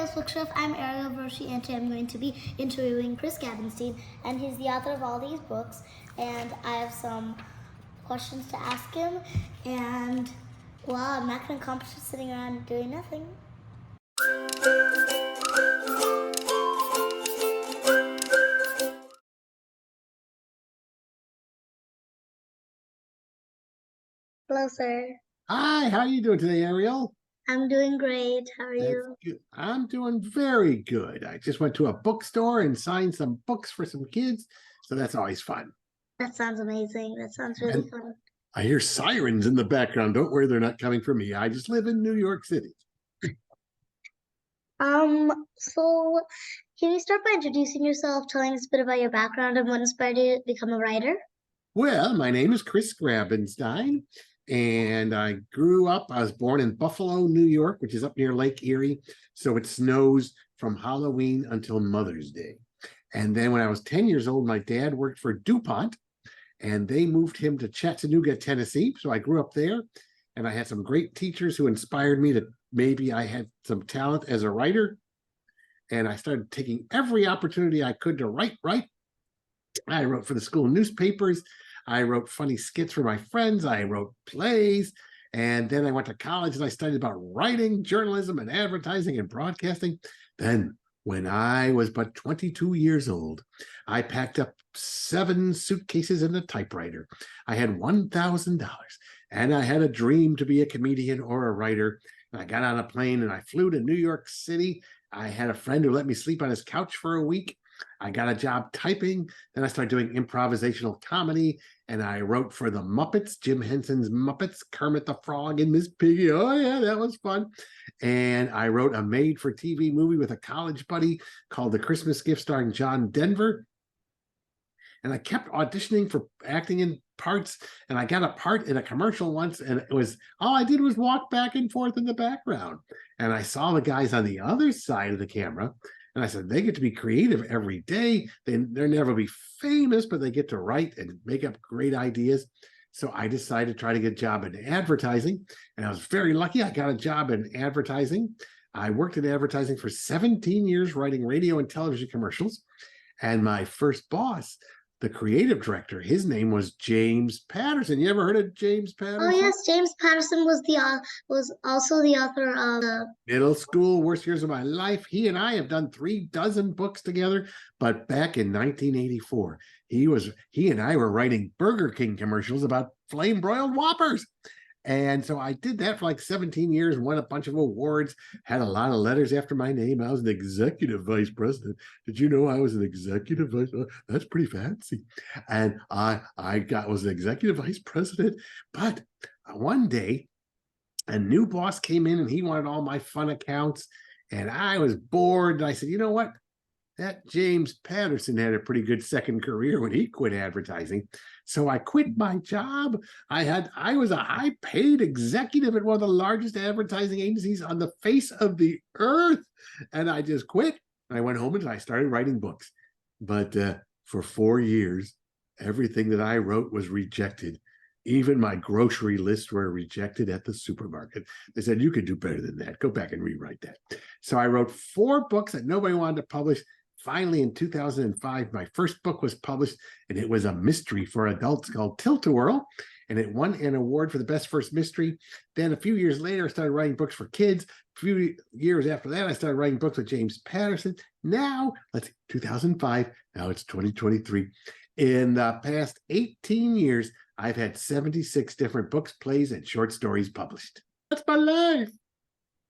Ariel's Bookshelf. I'm Ariel Vershi, and today I'm going to be interviewing Chris Grabenstein, and he's the author of all these books. And I have some questions to ask him, and well, I'm not going to accomplish just sitting around doing nothing. Hello, sir. Hi, how are you doing today, Ariel? I'm doing great. How are That's you? good. I'm doing very good. I just went to a bookstore and signed some books for some kids, so that's always fun. That sounds amazing. That sounds really And fun. I hear sirens in the background. Don't worry, they're not coming from me. I just live in New York City. So can you start by introducing yourself, telling us a bit about your background and what inspired you to become a writer? Well, my name is Chris Grabenstein, and I was born in Buffalo, New York, which is up near Lake Erie. So it snows from Halloween until Mother's Day. And then when I was 10 years old, my dad worked for DuPont, and they moved him to Chattanooga, Tennessee. So I grew up there, and I had some great teachers who inspired me that maybe I had some talent as a writer. And I started taking every opportunity I could to write. I wrote for the school newspapers. I wrote funny skits for my friends. I wrote plays. And then I went to college and I studied about writing, journalism, and advertising and broadcasting. Then, when I was but 22 years old, I packed up 7 suitcases and a typewriter. I had $1,000 and I had a dream to be a comedian or a writer. And I got on a plane and I flew to New York City. I had a friend who let me sleep on his couch for a week. I got a job typing. Then I started doing improvisational comedy, and I wrote for the Muppets, Jim Henson's Muppets, Kermit the Frog and Miss Piggy. Oh, yeah, that was fun. And I wrote a made-for-TV movie with a college buddy called The Christmas Gift, starring John Denver. And I kept auditioning for acting in parts, and I got a part in a commercial once, and it was all I did was walk back and forth in the background. And I saw the guys on the other side of the camera, and I said, they get to be creative every day. They'll never be famous, but they get to write and make up great ideas. So I decided to try to get a job in advertising, and I was very lucky. I got a job in advertising. I worked in advertising for 17 years, writing radio and television commercials. And my first boss, the creative director, his name was James Patterson. You ever heard of James Patterson? Oh yes, James Patterson was also the author of Middle School, Worst Years of My Life. He and I have done 36 books together, but back in 1984, he and I were writing Burger King commercials about flame broiled Whoppers. And so I did that for like 17 years, won a bunch of awards, had a lot of letters after my name. I was an executive vice president. Did you know I was an executive vice? That's pretty fancy. And I was an executive vice president. But one day, a new boss came in and he wanted all my fun accounts. And I was bored. And I said, you know what? That James Patterson had a pretty good second career when he quit advertising. So I quit my job. I was a high paid executive at one of the largest advertising agencies on the face of the earth. And I just quit. I went home and I started writing books. But for 4 years, everything that I wrote was rejected. Even my grocery lists were rejected at the supermarket. They said, you could do better than that. Go back and rewrite that. So I wrote 4 books that nobody wanted to publish. Finally, in 2005, my first book was published, and it was a mystery for adults called Tilt-A-Whirl, and it won an award for the best first mystery. Then a few years later, I started writing books for kids. A few years after that, I started writing books with James Patterson. Now, 2005, now it's 2023. In the past 18 years, I've had 76 different books, plays, and short stories published. That's my life.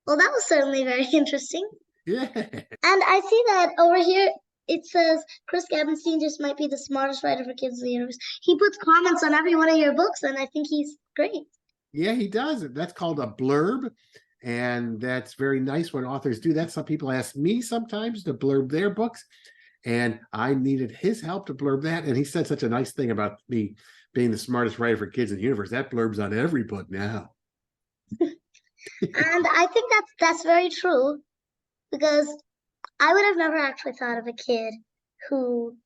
Well, that was certainly very interesting. Yeah. And I see that over here it says Chris Grabenstein just might be the smartest writer for kids in the universe. He puts comments on every one of your books, and I think he's great. Yeah, he does. That's called a blurb. And that's very nice when authors do that. Some people ask me sometimes to blurb their books, and I needed his help to blurb that. And he said such a nice thing about me being the smartest writer for kids in the universe. That blurb's on every book now. And I think that's very true, because I would have never actually thought of a kid who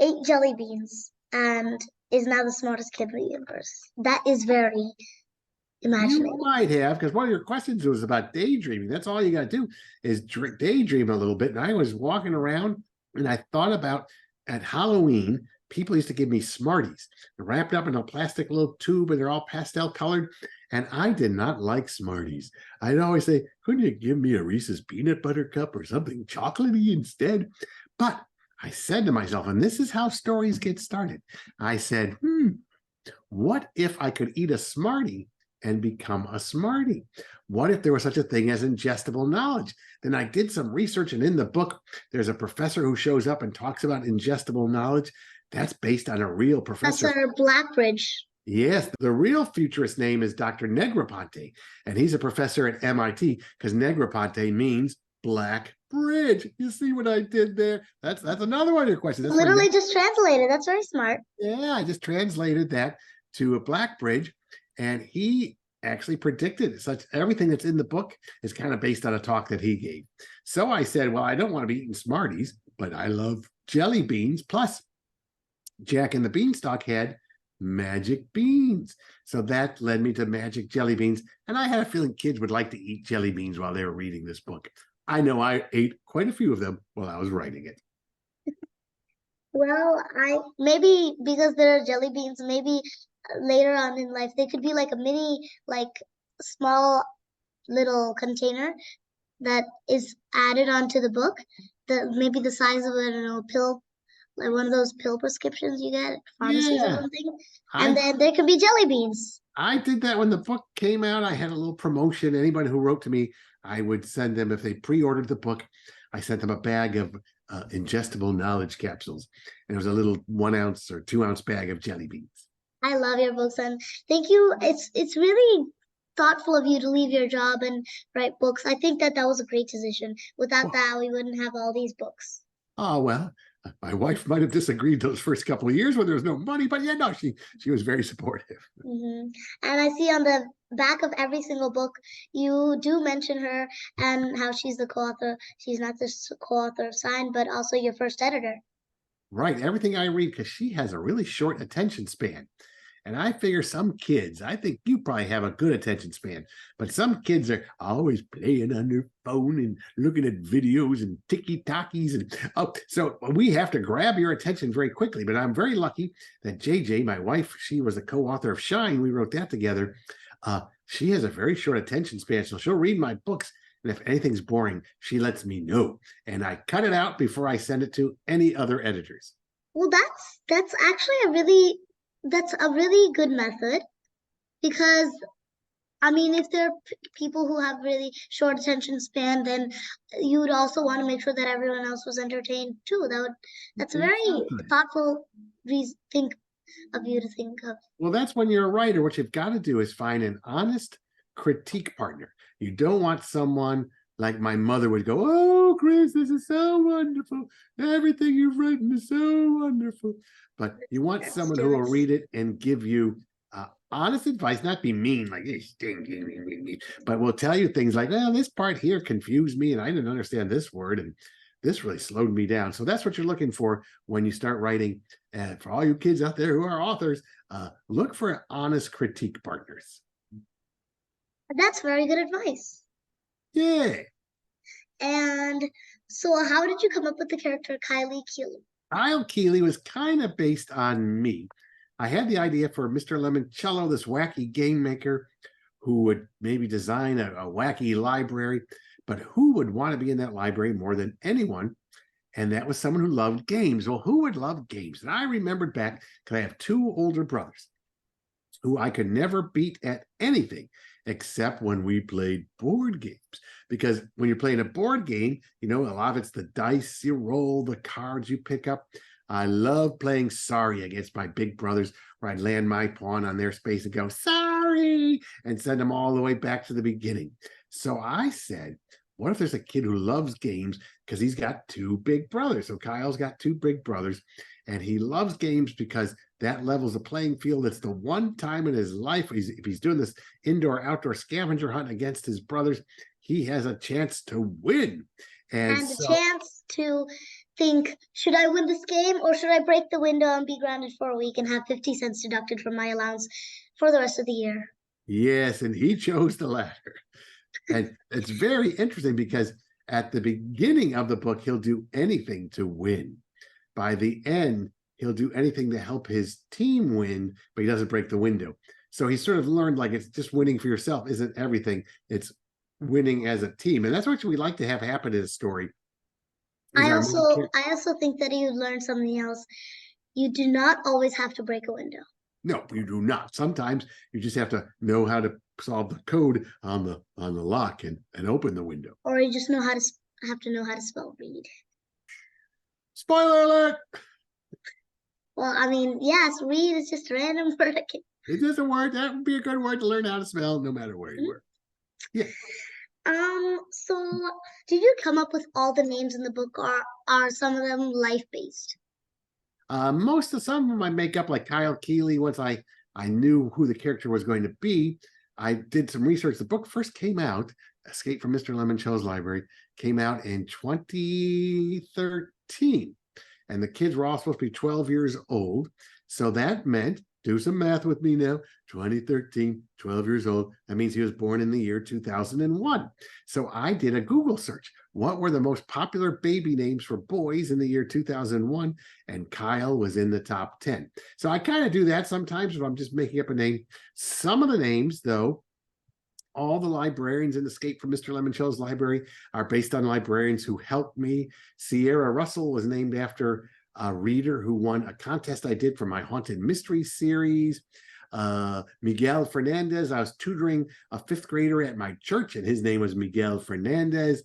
ate jelly beans and is now the smartest kid in the universe. That is very imagining. You might have, because one of your questions was about daydreaming. That's all you got to do is daydream a little bit. And I was walking around and I thought about at Halloween, people used to give me Smarties. They're wrapped up in a plastic little tube and they're all pastel colored. And I did not like Smarties. I'd always say, couldn't you give me a Reese's peanut butter cup or something chocolatey instead? But I said to myself, and this is how stories get started. I said, what if I could eat a Smartie and become a smarty? What if there was such a thing as ingestible knowledge? Then I did some research, and in the book, there's a professor who shows up and talks about ingestible knowledge. That's based on a real professor. Professor Blackbridge. Yes, the real futurist name is Dr. Negroponte, and he's a professor at MIT because Negroponte means black bridge. You see what I did there? That's another one of your questions. That's Literally just translated. That's very smart. Yeah, I just translated that to a black bridge, and he actually predicted such everything that's in the book is kind of based on a talk that he gave. So I said, well, I don't want to be eating Smarties, but I love jelly beans. Plus, Jack and the Beanstalk had magic beans. So that led me to magic jelly beans. And I had a feeling kids would like to eat jelly beans while they were reading this book. I know I ate quite a few of them while I was writing it. Well, maybe because they're jelly beans, maybe later on in life they could be like a mini, like small little container that is added onto the book. Maybe the size of, I don't know, pill, like one of those pill prescriptions you get at pharmacies or something. And then there could be jelly beans. I did that when the book came out. I had a little promotion. Anybody who wrote to me, I would send them, if they pre-ordered the book, I sent them a bag of ingestible knowledge capsules. And it was a little 1 ounce or 2 ounce bag of jelly beans. I love your books, and thank you. It's really thoughtful of you to leave your job and write books. I think that was a great decision. Without that, we wouldn't have all these books. Oh, well, my wife might have disagreed those first couple of years when there was no money, but yeah, no, she was very supportive. And I see on the back of every single book, you do mention her and how she's the co-author. She's not just co-author of Sign, but also your first editor. Right. Everything I read, because she has a really short attention span. And I figure some kids, I think you probably have a good attention span, but some kids are always playing on their phone and looking at videos and ticky-tackies. And so we have to grab your attention very quickly. But I'm very lucky that JJ, my wife, she was the co-author of Shine. We wrote that together. She has a very short attention span, so she'll read my books. And if anything's boring, she lets me know. And I cut it out before I send it to any other editors. Well, that's actually that's a really good method, because I mean, if there are people who have really short attention span, then you would also want to make sure that everyone else was entertained too. That's a very thoughtful thing of you to think of. Well, that's when you're a writer. What you've got to do is find an honest critique partner. You don't want someone like my mother would go, "Oh, Chris, this is so wonderful. Everything you've written is so wonderful." But you want someone who will read it and give you honest advice, not be mean, like, but will tell you things like, "Well, this part here confused me, and I didn't understand this word, and this really slowed me down." So that's what you're looking for when you start writing. And for all you kids out there who are authors, look for honest critique partners. That's very good advice. Yeah. And so how did you come up with the character Kylie Keeley? Kyle Keeley was kind of based on me. I had the idea for Mr. Lemoncello, this wacky game maker who would maybe design a wacky library, but who would want to be in that library more than anyone? And that was someone who loved games. Well, who would love games? And I remembered back, because I have 2 older brothers who I could never beat at anything except when we played board games. Because when you're playing a board game, you know, a lot of it's the dice you roll, the cards you pick up. I love playing Sorry against my big brothers, where I'd land my pawn on their space and go, "Sorry," and send them all the way back to the beginning. So I said, what if there's a kid who loves games, because he's got 2 big brothers. So Kyle's got 2 big brothers, and he loves games because that levels the playing field. It's the one time in his life, if he's doing this indoor-outdoor scavenger hunt against his brothers, he has a chance to win. And a chance to think, should I win this game, or should I break the window and be grounded for a week and have 50 cents deducted from my allowance for the rest of the year? Yes, and he chose the latter. And it's very interesting because at the beginning of the book, he'll do anything to win. By the end, he'll do anything to help his team win, but he doesn't break the window. So he sort of learned like it's just winning for yourself isn't everything. It's winning as a team. And that's what we like to have happen in a story. I also think that you learned something else. You do not always have to break a window. No, you do not. Sometimes you just have to know how to solve the code on the lock and open the window. Or you just have to know how to spell read. Spoiler alert! Well, I mean, yes, read is just a random word. It is a word. That would be a good word to learn how to spell no matter where you were. Yeah. So did you come up with all the names in the book, or are some of them life-based? Most of some of them I make up, like Kyle Keeley. Once I knew who the character was going to be, I did some research. The book first came out, Escape from Mr. Lemonshell's Library, came out in 2013. And the kids were all supposed to be 12 years old. So that meant, do some math with me now, 2013, 12 years old. That means he was born in the year 2001. So I did a Google search. What were the most popular baby names for boys in the year 2001? And Kyle was in the top 10. So I kind of do that sometimes if I'm just making up a name. Some of the names, though, all the librarians in Escape from Mr. Lemonshell's Library are based on librarians who helped me. Sierra Russell was named after a reader who won a contest I did for my Haunted Mystery series. Miguel Fernandez, I was tutoring a fifth grader at my church, and his name was Miguel Fernandez.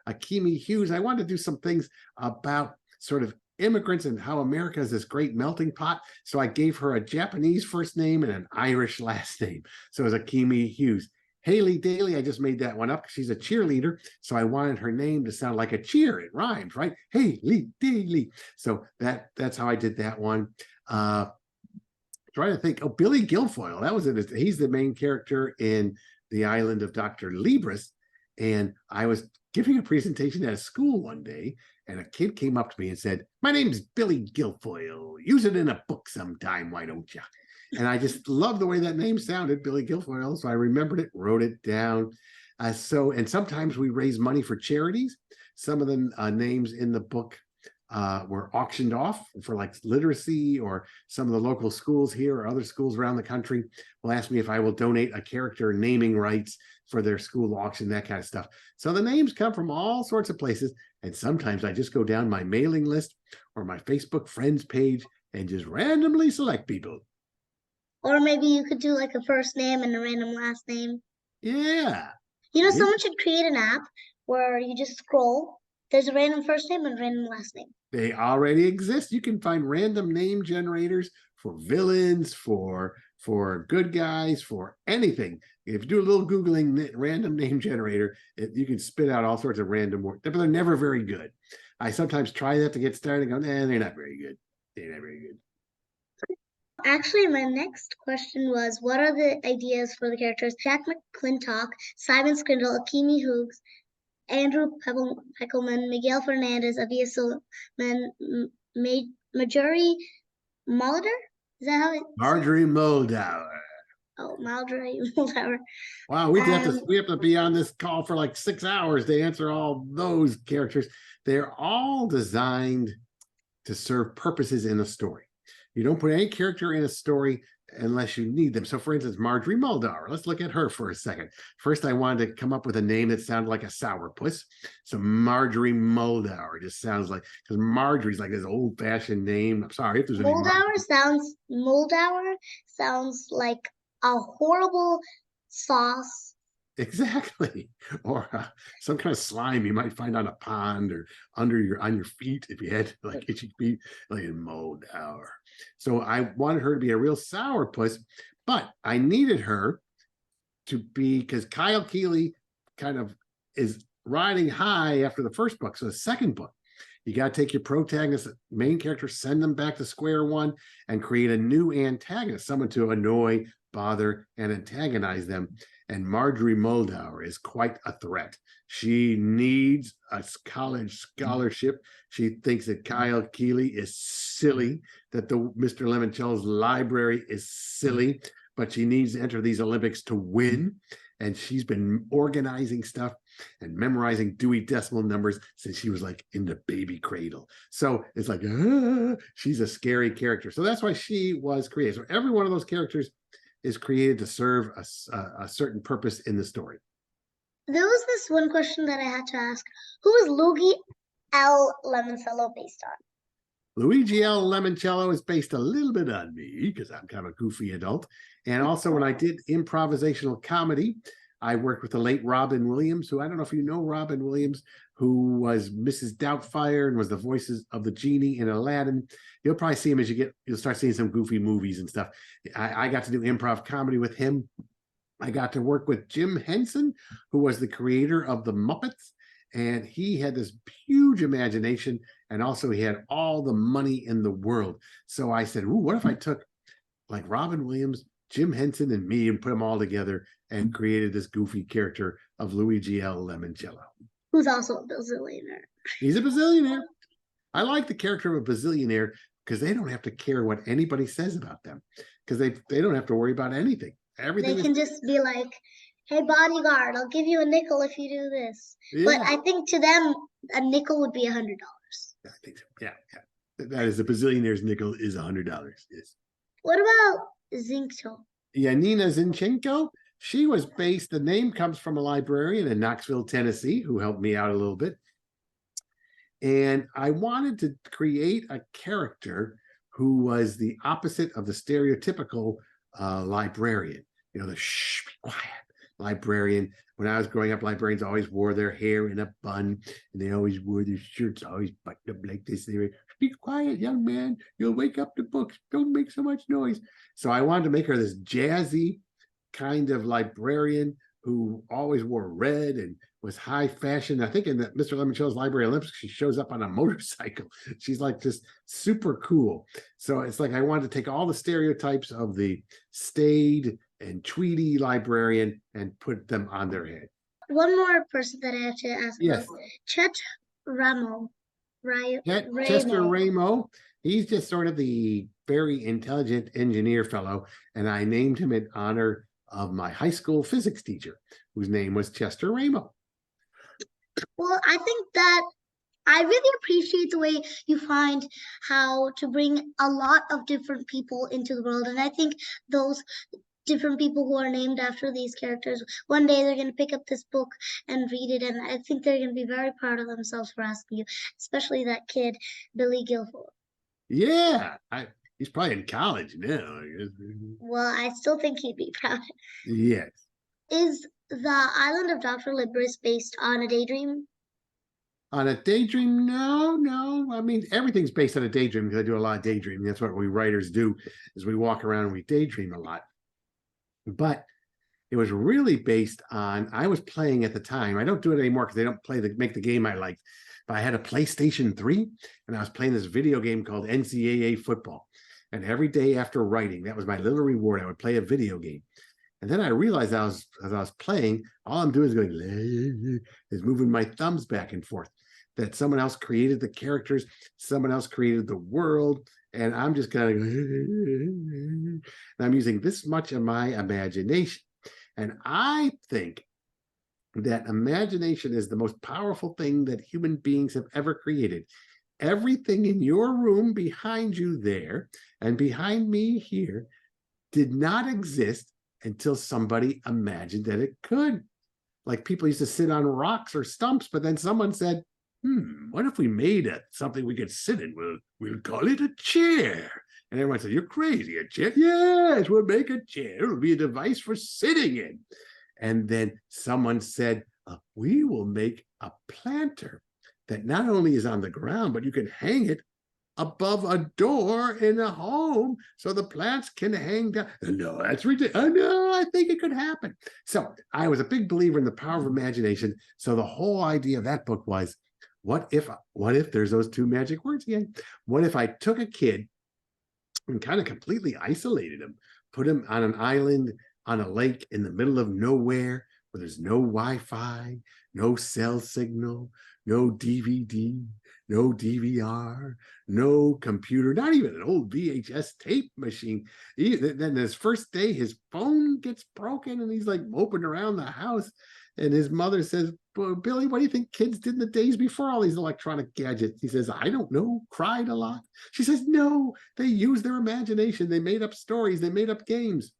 Akimi Hughes, I wanted to do some things about sort of immigrants and how America is this great melting pot. So I gave her a Japanese first name and an Irish last name. So it was Akimi Hughes. Haley Daly, I just made that one up because she's a cheerleader. So I wanted her name to sound like a cheer. It rhymes, right? Haley Daly. So that's how I did that one. Trying to think. Oh, Billy Guilfoyle. That was it. He's the main character in The Island of Dr. Libris. And I was giving a presentation at a school one day, and a kid came up to me and said, "My name's Billy Guilfoyle. Use it in a book sometime, why don't you?" And I just love the way that name sounded, Billy Guilfoyle. So I remembered it, wrote it down. And sometimes we raise money for charities. Some of the names in the book were auctioned off for like literacy, or some of the local schools here or other schools around the country will ask me if I will donate a character naming rights for their school auction, that kind of stuff. So the names come from all sorts of places. And sometimes I just go down my mailing list or my Facebook friends page and just randomly select people. Or maybe you could do like a first name and a random last name. Yeah. Someone should create an app where you just scroll. There's a random first name and a random last name. They already exist. You can find random name generators for villains, for good guys, for anything. If you do a little Googling random name generator, you can spit out all sorts of random words, but they're never very good. I sometimes try that to get started and go, nah, they're not very good. They're not very good. Actually, my next question was, what are the ideas for the characters Jack McClintock, Simon Skrindle, Akimi Hughes, Andrew Peckelman, Miguel Fernandez, Avia Silman, Marjorie Mulder? Is that how it? Marjorie Mulder. Oh, Marjorie Mulder. Wow, we have to be on this call for like 6 hours to answer all those characters. They're all designed to serve purposes in a story. You don't put any character in a story unless you need them. So for instance, Marjorie Mulder, let's look at her for a second. First, I wanted to come up with a name that sounded like a sourpuss. So Marjorie Mulder just sounds like, because Marjorie's like this old fashioned name. I'm sorry if there's any. Mulder sounds like a horrible sauce. Exactly. Or some kind of slime you might find on a pond or on your feet if you had like itchy feet, like in Mulder. So I wanted her to be a real sourpuss, but I needed her to be, because Kyle Keeley kind of is riding high after the first book. So the second book, you got to take your protagonist, main character, send them back to square one and create a new antagonist, someone to annoy, bother, and antagonize them. And Marjorie Mulder is quite a threat. She needs a college scholarship. She thinks that Kyle Keeley is silly, that the Mr. Lemonshell's Library is silly. but she needs to enter these Olympics to win. And she's been organizing stuff and memorizing Dewey Decimal numbers since she was like in the baby cradle. So it's like, she's a scary character. So that's why she was created. So every one of those characters is created to serve a certain purpose in the story. There was this one question that I had to ask. Who was Luigi L. Lemoncello based on? Luigi L. Lemoncello is based a little bit on me because I'm kind of a goofy adult. And also when I did improvisational comedy, I worked with the late Robin Williams, who I don't know if you know Robin Williams, who was Mrs. Doubtfire and was the voices of the genie in Aladdin. You'll probably see him as you'll start seeing some goofy movies and stuff. I got to do improv comedy with him. I got to work with Jim Henson, who was the creator of the Muppets. And he had this huge imagination, and also he had all the money in the world. So I said, ooh, what if I took like Robin Williams, Jim Henson, and me and put them all together and created this goofy character of Luigi L. Lemoncello. Who's also a bazillionaire. He's a bazillionaire. I like the character of a bazillionaire because they don't have to care what anybody says about them, because they don't have to worry about anything. Everything they can just be like, hey, bodyguard, I'll give you a nickel if you do this. Yeah. But I think to them, a nickel would be $100. I think so. Yeah. That is, a bazillionaire's nickel is $100. Yes. What about Zinchenko? Yanina Zinchenko. She was based, the name comes from a librarian in Knoxville, Tennessee, who helped me out a little bit. And I wanted to create a character who was the opposite of the stereotypical librarian. You know, the shh, be quiet librarian. When I was growing up, librarians always wore their hair in a bun, and they always wore their shirts always buttoned up like this. They were, be quiet, young man. You'll wake up the books. Don't make so much noise. So I wanted to make her this jazzy kind of librarian who always wore red and was high fashion. I think in the Mr. Lemoncello's Library Olympics, she shows up on a motorcycle. She's like just super cool. So it's like I wanted to take all the stereotypes of the staid and tweedy librarian and put them on their head. One more person that I have to ask yes. about. Chet Ramo. Chester Ramo. He's just sort of the very intelligent engineer fellow, and I named him in honor of my high school physics teacher, whose name was Chester Ramo. Well, I think that I really appreciate the way you find how to bring a lot of different people into the world. And I think those different people who are named after these characters, one day they're going to pick up this book and read it. And I think they're going to be very proud of themselves for asking you, especially that kid, Billy Guilfoyle. Yeah, he's probably in college now. Well, I still think he'd be proud. Yes. Is the island of Dr. Libris based on a daydream? On a daydream? No. I mean, everything's based on a daydream because I do a lot of daydreaming. That's what we writers do, is we walk around and we daydream a lot. But it was really based on, I was playing at the time. I don't do it anymore because they don't make the game I liked. But I had a PlayStation 3, and I was playing this video game called NCAA football. And every day after writing, that was my little reward. I would play a video game. And then I realized as I was playing, all I'm doing is going, is moving my thumbs back and forth. That someone else created the characters, someone else created the world, and I'm just kind of, and I'm using this much of my imagination. And I think that imagination is the most powerful thing that human beings have ever created. Everything in your room behind you there and behind me here did not exist until somebody imagined that it could. Like people used to sit on rocks or stumps, but then someone said, what if we made something we could sit in? We'll call it a chair. And everyone said, you're crazy, a chair? Yes, we'll make a chair. It'll be a device for sitting in. And then someone said, we will make a planter that not only is on the ground, but you can hang it above a door in a home so the plants can hang down. No, that's ridiculous. No, I think it could happen. So I was a big believer in the power of imagination. So the whole idea of that book was, what if there's those two magic words again? What if I took a kid and kind of completely isolated him, put him on an island on a lake in the middle of nowhere where there's no Wi-Fi, no cell signal, no DVD, no DVR, no computer, not even an old VHS tape machine. Then his first day, his phone gets broken and he's like moping around the house. And his mother says, Billy, what do you think kids did in the days before all these electronic gadgets? He says, I don't know, cried a lot. She says, no, they used their imagination. They made up stories. They made up games.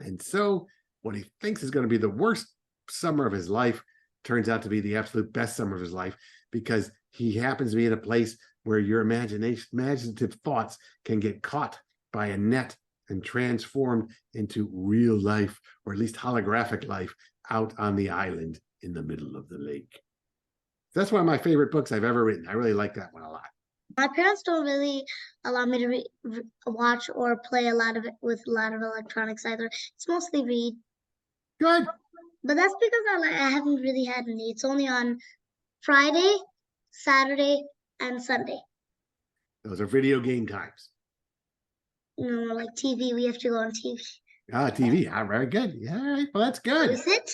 And so what he thinks is going to be the worst summer of his life turns out to be the absolute best summer of his life, because he happens to be in a place where your imaginative thoughts can get caught by a net and transformed into real life, or at least holographic life, out on the island in the middle of the lake. That's one of my favorite books I've ever written. I really like that one a lot. My parents don't really allow me to watch or play with a lot of electronics either. It's mostly read. Good. But that's because I haven't really had any. It's only on Friday, Saturday, and Sunday. Those are video game times. Like TV. We have to go on TV. TV. Very good. Yeah, all right. Well, that's good. Is it?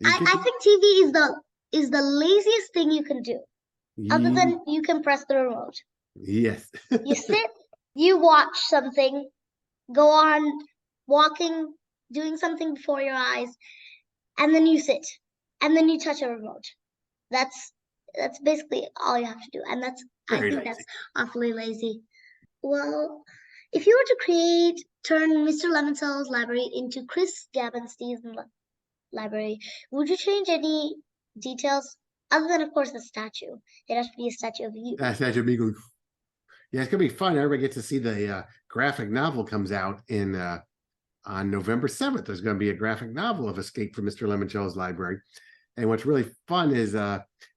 I think TV is the laziest thing you can do. Other than you can press the remote. Yes. You sit, you watch something, go on walking, doing something before your eyes, and then you sit, and then you touch a remote. That's basically all you have to do, and I think that's awfully lazy. Well, if you were to turn Mr. Lemoncell's library into Chris Grabenstein's library, would you change any details other than, of course, the statue? It has to be a statue of you. That statue of me going. Yeah, it's gonna be fun. Everybody gets to see the graphic novel comes out on November 7th. There's going to be a graphic novel of Escape from Mr. Lemoncell's library. And what's really fun is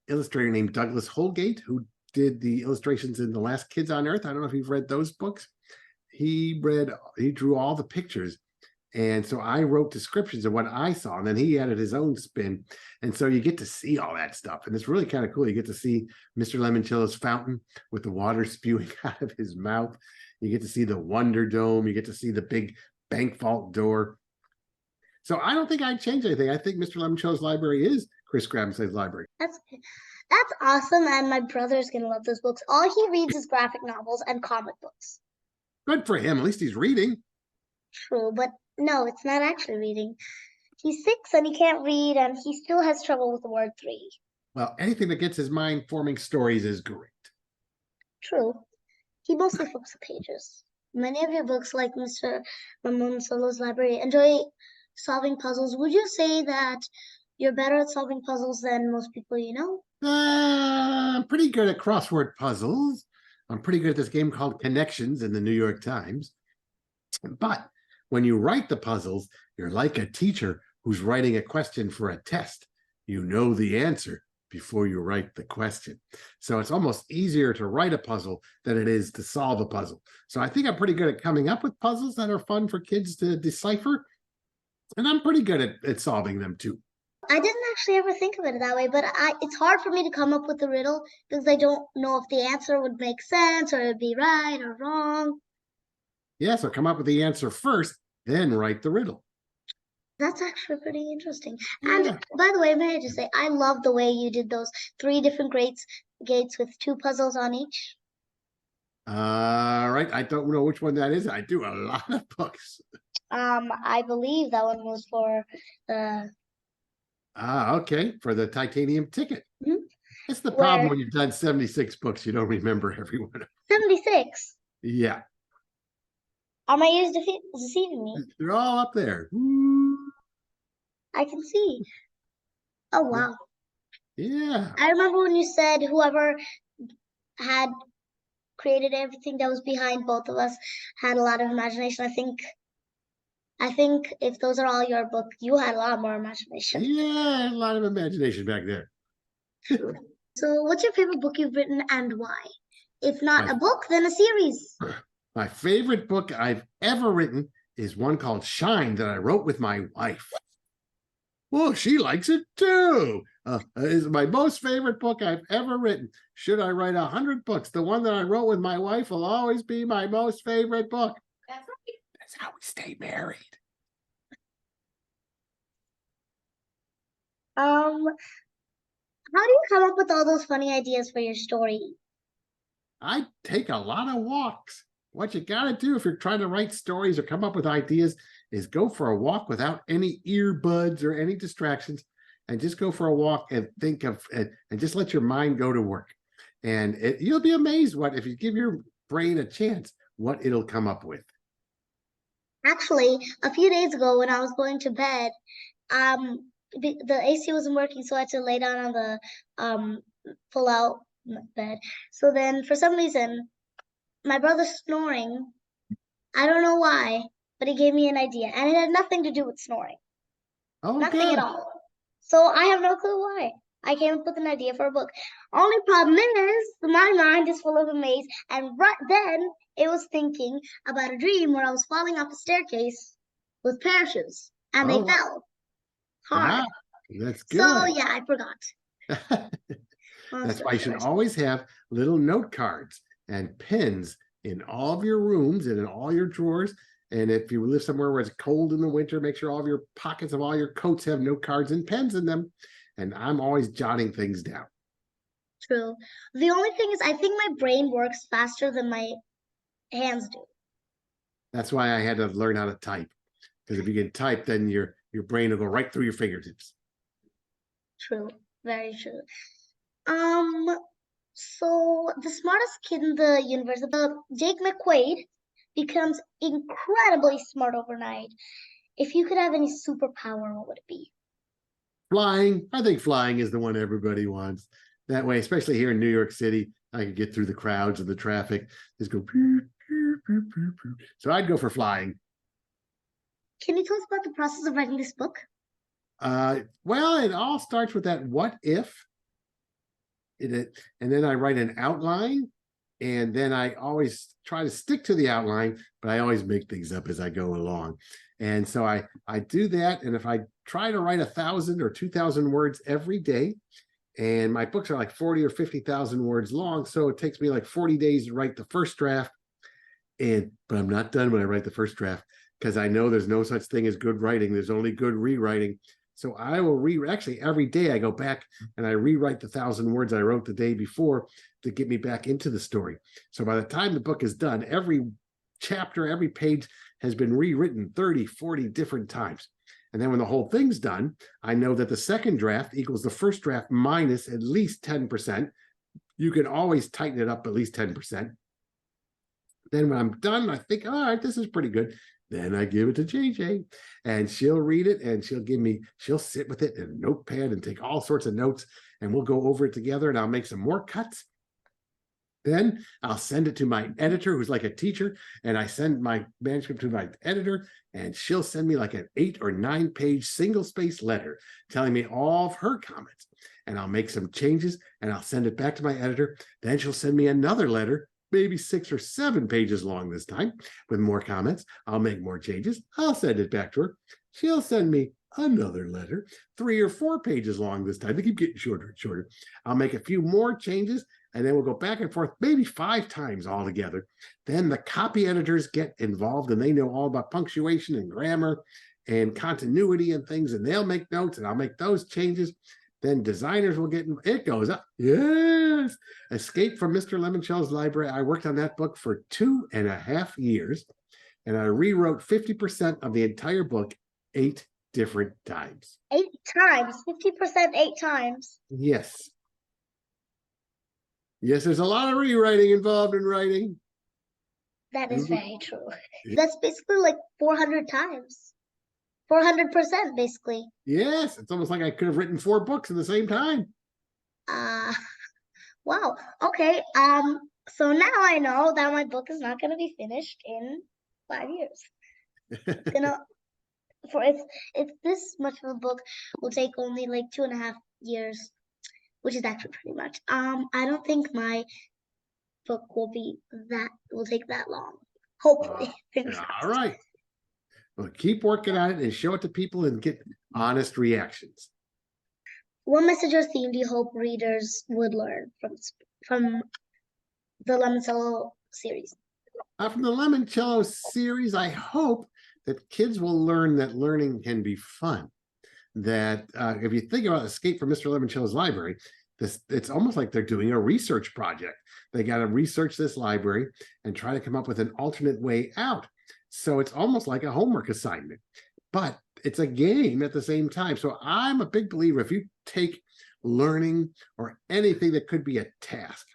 illustrator named Douglas Holgate, who did the illustrations in The Last Kids on Earth. I don't know if you've read those books. He drew all the pictures. And so I wrote descriptions of what I saw, and then he added his own spin. And so you get to see all that stuff. And it's really kind of cool. You get to see Mr. Lemoncello's fountain with the water spewing out of his mouth. You get to see the Wonder Dome. You get to see the big bank vault door. So I don't think I'd change anything. I think Mr. Lemoncello's library is Chris Grabenstein's library. That's awesome. And my brother's going to love those books. All he reads is graphic novels and comic books. Good for him. At least he's reading. True, but no, it's not actually reading. He's 6 and he can't read, and he still has trouble with the word 3. Well, anything that gets his mind forming stories is great. True. He mostly flips the pages. Many of your books, like Mr. Lemoncell's library, enjoy solving puzzles. Would you say that you're better at solving puzzles than most people you know? I'm pretty good at crossword puzzles. I'm pretty good at this game called Connections in the New York Times. But when you write the puzzles, you're like a teacher who's writing a question for a test. You know the answer before you write the question. So it's almost easier to write a puzzle than it is to solve a puzzle. So I think I'm pretty good at coming up with puzzles that are fun for kids to decipher. And I'm pretty good at solving them too. I didn't actually ever think of it that way, but it's hard for me to come up with a riddle because I don't know if the answer would make sense or it'd be right or wrong. Yeah, so come up with the answer first, then write the riddle. That's actually pretty interesting. Yeah. And by the way, may I just say, I love the way you did those 3 different gates with 2 puzzles on each. Right. I don't know which one that is. I do a lot of books. I believe that one was for the... okay. For the titanium ticket. Mm-hmm. It's the problem when you've done 76 books, you don't remember every one. 76? Yeah. Are my ears deceiving me? They're all up there. I can see. Oh, wow. Yeah. I remember when you said whoever had created everything that was behind both of us had a lot of imagination. I think if those are all your books, you had a lot more imagination. Yeah, a lot of imagination back there. So what's your favorite book you've written and why? If not a book, then a series. My favorite book I've ever written is one called Shine that I wrote with my wife. Well, she likes it too. It's my most favorite book I've ever written. Should I write 100 books? The one that I wrote with my wife will always be my most favorite book. That's right. That's how we stay married. How do you come up with all those funny ideas for your story? I take a lot of walks. What you got to do if you're trying to write stories or come up with ideas is go for a walk without any earbuds or any distractions, and just go for a walk and think of and just let your mind go to work. And you'll be amazed what if you give your brain a chance, what it'll come up with. Actually, a few days ago when I was going to bed, the AC wasn't working, so I had to lay down on the pull-out bed. So then, for some reason, my brother's snoring. I don't know why, but he gave me an idea, and it had nothing to do with snoring. Oh, Nothing at good. all. So I have no clue why. I came up with an idea for a book. Only problem is my mind is full of a maze, and right then it was thinking about a dream where I was falling off a staircase with parachutes, and they Oh, fell hard. wow. That's So good. yeah, I forgot. Long That's why story you should short. always have little note cards and pens in all of your rooms and in all your drawers. And if you live somewhere where it's cold in the winter, make sure all of your pockets of all your coats have note cards and pens in them. And I'm always jotting things down. True. The only thing is, I think my brain works faster than my hands do. That's why I had to learn how to type. Because if you can type, then your brain will go right through your fingertips. True. Very true. Um, so the smartest kid in the universe, Jake McQuaid, becomes incredibly smart overnight. If you could have any superpower, what would it be? Flying, I think flying is the one everybody wants. That way, especially here in New York City, I could get through the crowds and the traffic. Just go. So I'd go for flying. Can you tell us about the process of writing this book? Well, it all starts with that what if, and then I write an outline, and then I always try to stick to the outline, but I always make things up as I go along. And so I do that, and if I try to write 1,000 or 2,000 words every day, and my books are like 40 or 50,000 words long, so it takes me like 40 days to write the first draft. But I'm not done when I write the first draft, because I know there's no such thing as good writing. There's only good rewriting. So I will actually every day I go back and I rewrite the 1,000 words I wrote the day before to get me back into the story. So by the time the book is done, every chapter, every page has been rewritten 30, 40 different times. And then when the whole thing's done, I know that the second draft equals the first draft minus at least 10%. You can always tighten it up at least 10%. Then when I'm done, I think, all right, this is pretty good. Then I give it to JJ, and she'll read it, and she'll sit with it in a notepad and take all sorts of notes, and we'll go over it together, and I'll make some more cuts. Then I'll send it to my editor, who's like a teacher, and I send my manuscript to my editor, and she'll send me like an 8 or 9 page single space letter telling me all of her comments. And I'll make some changes, and I'll send it back to my editor. Then she'll send me another letter, maybe 6 or 7 pages long this time, with more comments. I'll make more changes. I'll send it back to her. She'll send me another letter, 3 or 4 pages long this time. They keep getting shorter and shorter. I'll make a few more changes, and then we'll go back and forth, maybe 5 times altogether. Then the copy editors get involved, and they know all about punctuation and grammar and continuity and things, and they'll make notes, and I'll make those changes. Then designers will get, it goes up. Yes. Escape from Mr. Lemonshell's Library. I worked on that book for 2.5 years, and I rewrote 50% of the entire book 8 different times. 8 times, 50%, 8 times. Yes. Yes, there's a lot of rewriting involved in writing. That is very true. That's basically like 400 times. 400%, basically. Yes, it's almost like I could have written 4 books at the same time. Wow. Okay. So now I know that my book is not gonna be finished in 5 years. It's gonna if this much of a book will take only like 2.5 years, which is actually pretty much. I don't think my book will take that long. Hopefully. All right. Well, keep working on it and show it to people and get honest reactions. What message or theme do you hope readers would learn from the Lemoncello series? From the Lemoncello series, I hope that kids will learn that learning can be fun. That if you think about Escape from Mr. Lemoncello's Library, this, it's almost like they're doing a research project. They got to research this library and try to come up with an alternate way out. So it's almost like a homework assignment, but it's a game at the same time. So I'm a big believer, if you take learning or anything that could be a task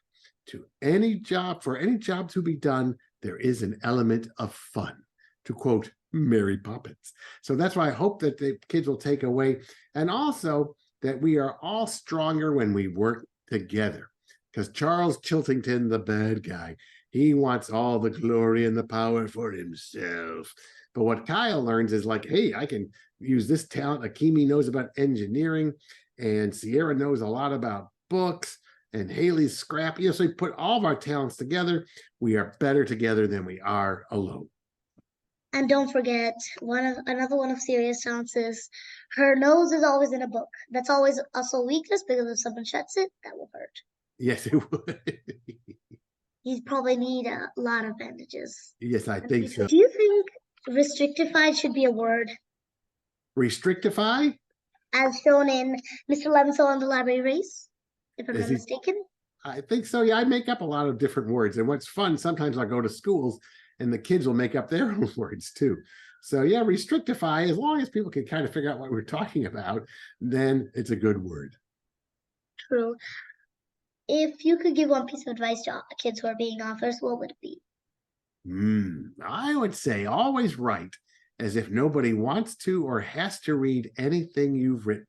to any job, for any job to be done, there is an element of fun, to quote Mary Poppins. So that's why I hope that the kids will take away, and also that we are all stronger when we work together. Because Charles Chiltington, the bad guy, he wants all the glory and the power for himself. But what Kyle learns is like, hey, I can use this talent. Akimi knows about engineering, and Sierra knows a lot about books, and Haley's scrappy. So we put all of our talents together. We are better together than we are alone. And don't forget, another one of Siria's talents is her nose is always in a book. That's always also a weakness, because if someone shuts it, that will hurt. Yes, it would. You probably need a lot of bandages. Yes, I think so. Do you think restrictified should be a word? Restrictify? As shown in Mr. Lemonsoul and the Library Race, if I'm not mistaken. I think so. Yeah, I make up a lot of different words. And what's fun, sometimes I go to schools and the kids will make up their own words too. So yeah, restrictify, as long as people can kind of figure out what we're talking about, then it's a good word. True. If you could give one piece of advice to kids who are being authors, what would it be? I would say always write as if nobody wants to or has to read anything you've written,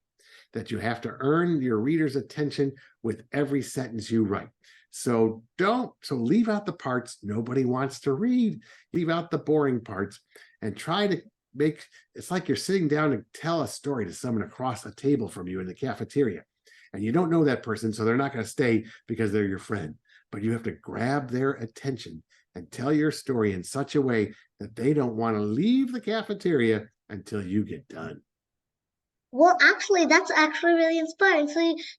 that you have to earn your reader's attention with every sentence you write. So leave out the parts nobody wants to read, leave out the boring parts, and try to make, it's like you're sitting down to tell a story to someone across the table from you in the cafeteria. And you don't know that person, so they're not going to stay because they're your friend. But you have to grab their attention and tell your story in such a way that they don't want to leave the cafeteria until you get done. Well, actually, that's actually really inspiring.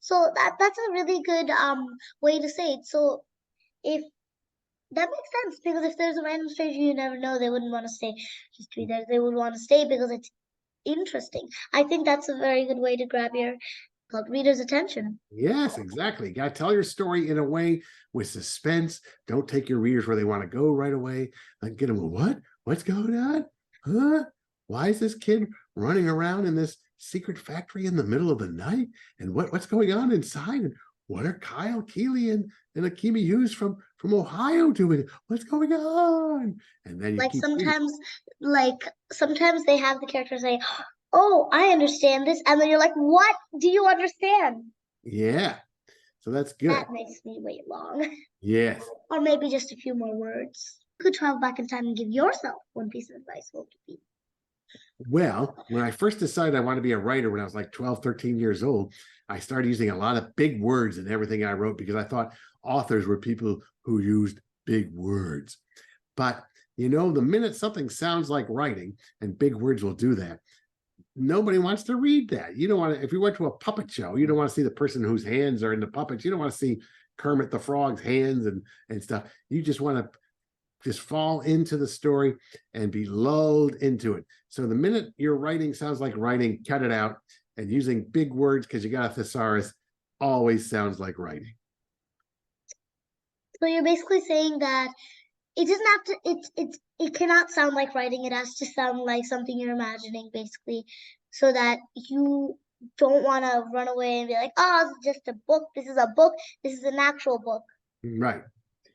So that's a really good way to say it. So if that makes sense, because if there's a random stranger you never know, they wouldn't want to stay just to be there. They would want to stay because it's interesting. I think that's a very good way to grab your reader's attention. Yes, exactly. You got to tell your story in a way with suspense. Don't take your readers where they want to go right away. Like, get them, what? What's going on? Huh? Why is this kid running around in this secret factory in the middle of the night? And what's going on inside? And what are Kyle, Keeley, and Akimi Hughes from Ohio doing? What's going on? And then you sometimes they have the character say, oh, I understand this. And then you're like, what do you understand? Yeah. So that's good. That makes me wait long. Yes. Or maybe just a few more words. You could travel back in time and give yourself one piece of advice. What would it be? Well, when I first decided I wanted to be a writer when I was like 12, 13 years old, I started using a lot of big words in everything I wrote because I thought authors were people who used big words. But, the minute something sounds like writing, and big words will do that, nobody wants to read that. You don't want to, if you went to a puppet show, you don't want to see the person whose hands are in the puppets. You don't want to see Kermit the Frog's hands and stuff. You just want to just fall into the story and be lulled into it. So the minute your writing sounds like writing, cut it out. And using big words because you got a thesaurus always sounds like writing. So you're basically saying that it doesn't have to, it cannot sound like writing. It has to sound like something you're imagining, basically, so that you don't want to run away and be like, oh, it's just a book. This is a book. This is an actual book. Right.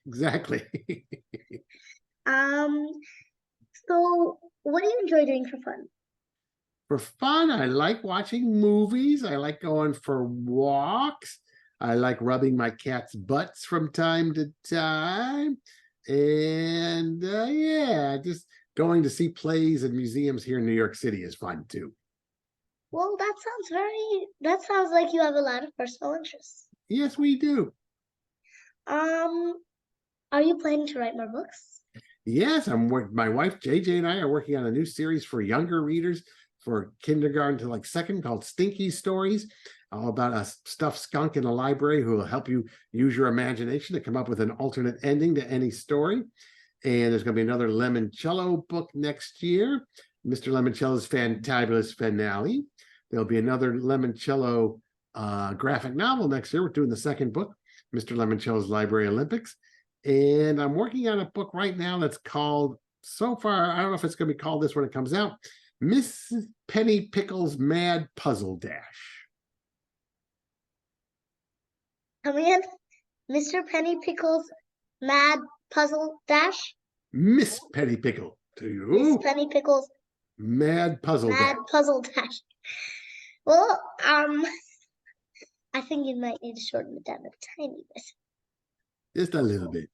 Exactly. So what do you enjoy doing for fun? For fun, I like watching movies. I like going for walks. I like rubbing my cat's butts from time to time. And yeah, just going to see plays and museums here in New York City is fun too. Well, that sounds like you have a lot of personal interests. Yes, we do. Are you planning to write more books? Yes, my wife JJ and I are working on a new series for younger readers for kindergarten to like second called Stinky Stories, all about a stuffed skunk in a library who will help you use your imagination to come up with an alternate ending to any story. And there's going to be another Lemoncello book next year, Mr. Lemoncello's Fantabulous Finale. There'll be another Lemoncello graphic novel next year. We're doing the second book, Mr. Lemoncello's Library Olympics. And I'm working on a book right now that's called, so far, I don't know if it's going to be called this when it comes out, Miss Penny Pickles' Mad Puzzle Dash. Come in, Mr. Penny Pickles' Mad Puzzle Dash. Miss Penny Pickle to you. Miss Penny Pickles' Mad Puzzle Mad Dash. Puzzle Dash. Well, I think you might need to shorten it down a tiny bit. Just a little bit.